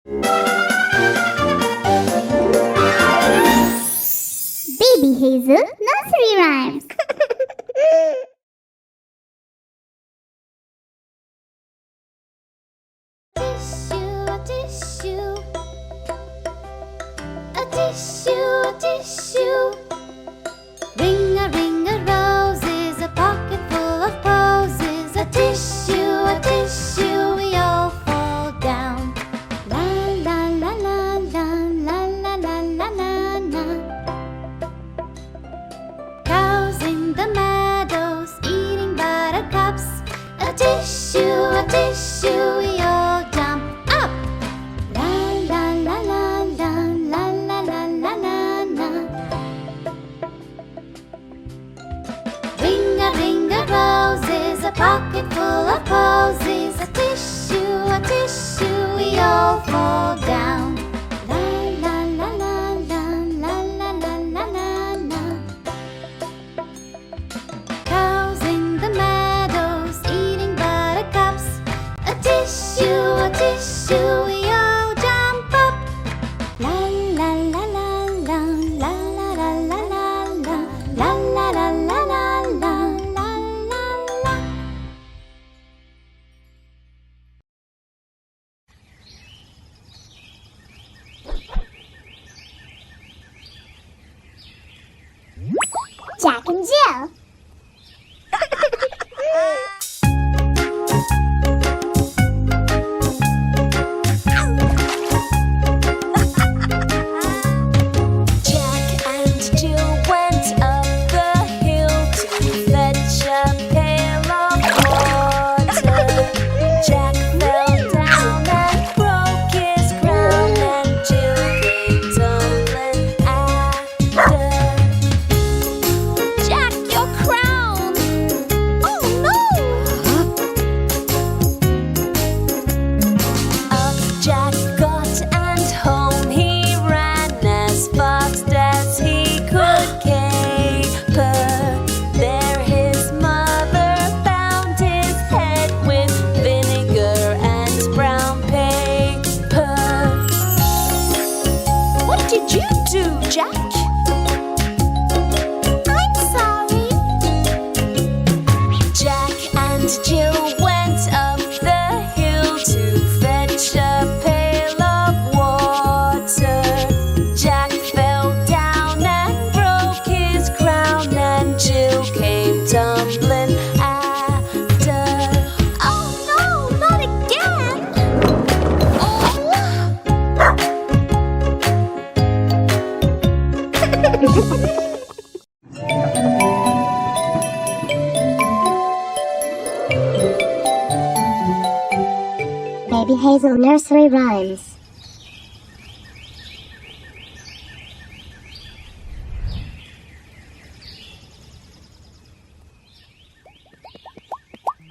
Baby Hazel Nursery Rhymes. A tissue. Ringa, ringa, roses, a pocket full of posies. A tissue, we all fall down. La la la la la la la la la la la. Cows in the meadows eating buttercups. A tissue, we all jump up. La la la la la la la la la la la. Ringa, ringa, roses, a pocket full of posies. A tissue, we all fall down. La la la la la la la la la la la. Cows in the meadows eating buttercups. A tissue, we all jump up. La la la la la la la la la la la la la la la la la la. Jack and Jill. Jack and Jill went up the hill to fetch a pail of water. Jack fell down and broke his crown, and Jill came tumbling after. Jack, your crown! Oh no! Up Jack got and home he ran as fast as he could caper. There his mother bound his head with vinegar and brown paper. What did you do, Jack? I'm sorry. Jack and Jill went up the hill to fetch a pail of water. Jack fell down and broke his crown, and Jill came tumbling after. Oh no, not again! Baby Hazel Nursery Rhymes.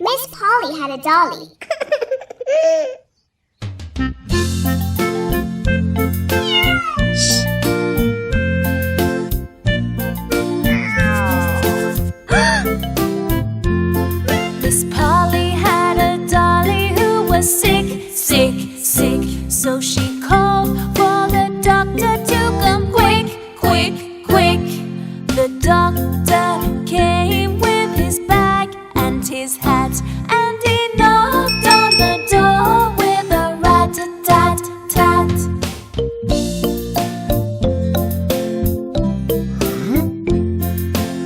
Miss Polly had a dolly. Miss Polly had a dolly who was sick, sick, sick. So she called for the doctor to come quick, quick, quick. The doctor came with his bag and his hat, and he knocked on the door with a rat-a-tat-tat.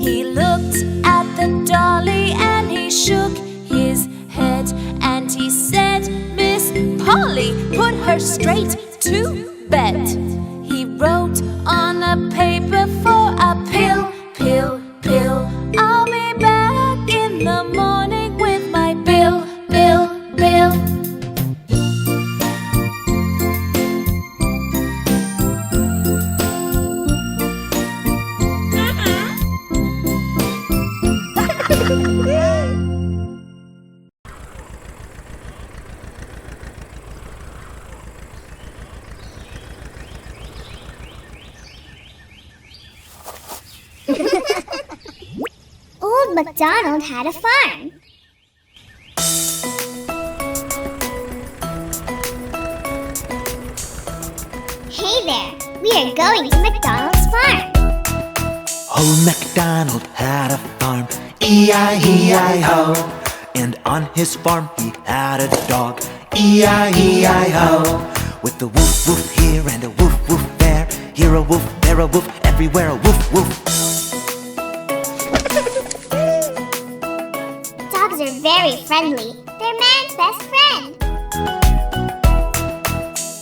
He looked at the dolly and he shook his head, and he said, Miss Polly, put her straight to bed. He wrote on a paper for a pill, pill, pill. I'll be back in the morning with my bill, bill, bill. Old MacDonald had a farm. there! We are going to MacDonald's farm! Old MacDonald had a farm, E-I-E-I-O. And on his farm he had a dog, E-I-E-I-O. With a woof woof here and a woof woof there. Here a woof, there a woof, everywhere a woof woof. Dogs are very friendly. They're man's best friend.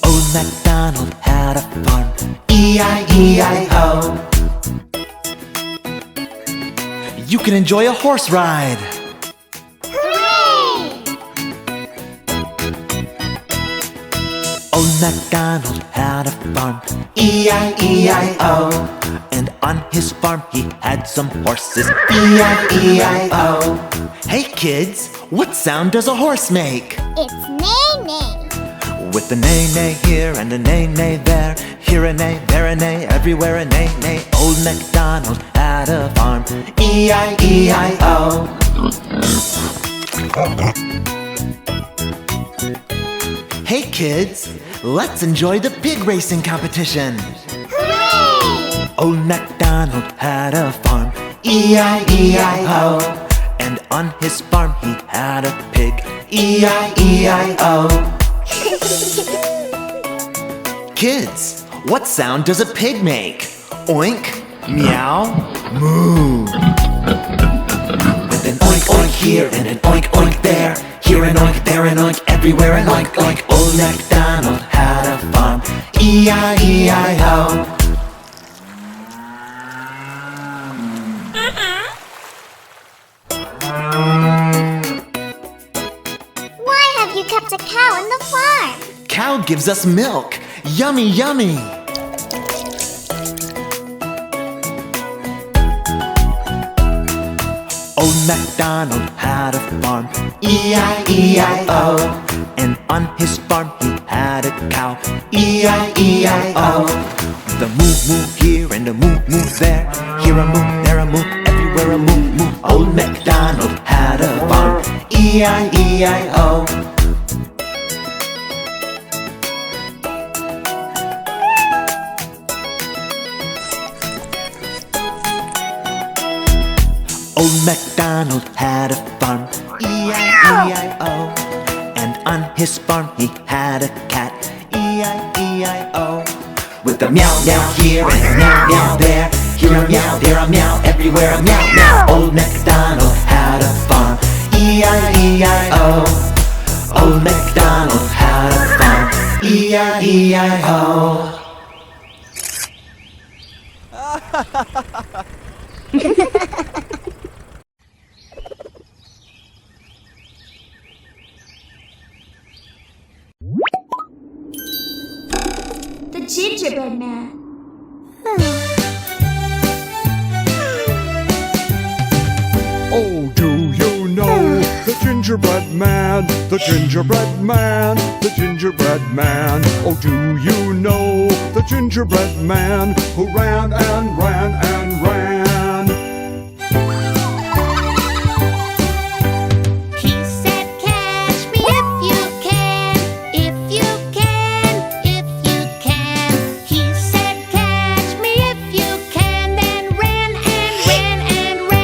Old MacDonald had a farm, E-I-E-I-O. You can enjoy a horse ride. Hooray! Old MacDonald had a farm, E-I-E-I-O. And on his farm he had some horses, E-I-E-I-O. Hey kids, what sound does a horse make? It's neigh-neigh. With a neigh-neigh here and a neigh-neigh there. Here a neigh, there a neigh, everywhere a neigh-neigh. Old MacDonald had a farm, E-I-E-I-O. Hey kids, let's enjoy the pig racing competition. Hooray! Old MacDonald had a farm, E-I-E-I-O. And on his farm he had a pig, E-I-E-I-O. Kids, what sound does a pig make? Oink, meow, moo. With an oink oink here and an oink oink there. Here an oink, there an oink, everywhere an oink oink. Old MacDonald had a farm, E-I-E-I-O. Why have you kept a cow in the farm? Cow gives us milk. Yummy, yummy. Old MacDonald had a farm, E-I-E-I-O. And on his farm he had a cow, E-I-E-I-O. With a moo moo here and a moo moo there. Here a moo, there a moo, everywhere a moo moo. Old MacDonald had a farm, E-I-E-I-O. Old MacDonald had a farm, E-I-E-I-O. And on his farm he had a cat, E-I-E-I-O. With a meow meow here and a meow meow there. Here a meow, there a meow, everywhere a meow meow. Old MacDonald had a farm, E-I-E-I-O. Old MacDonald had a farm, E-I-E-I-O. The Gingerbread Man. Oh, do you know the gingerbread man, the gingerbread man, the gingerbread man? Oh, do you know the gingerbread man who ran and ran and ran? He said, catch me if you can, if you can, if you can. He said, catch me if you can, then ran and ran and ran.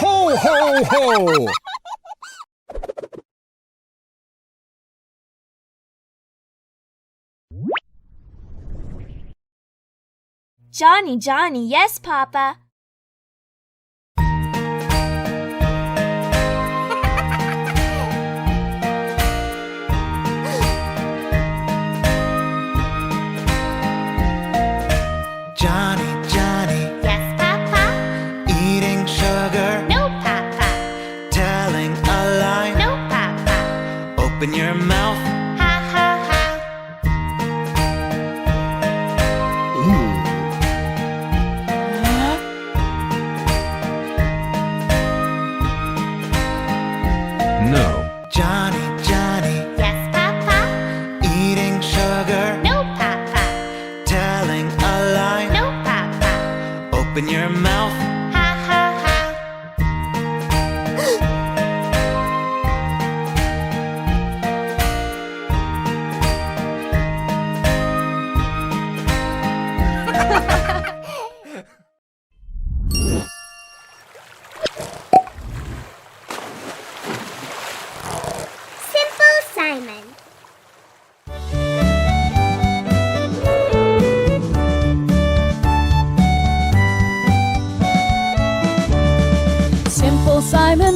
Ho, ho, ho! Johnny, Johnny, yes, Papa. Johnny, Johnny, Yes, Papa. eating sugar, No, Papa. telling a lie. No, Papa. Open your mouth. Ha, ha, ha. Ooh. No. Johnny, Johnny, Yes, Papa. eating sugar, No, Papa. telling a lie. No, Papa. Open your mouth. Ha, ha, ha.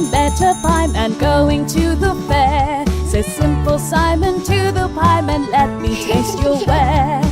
Simon met a pieman going to the fair. Says Simple Simon to the pieman, let me taste your ware.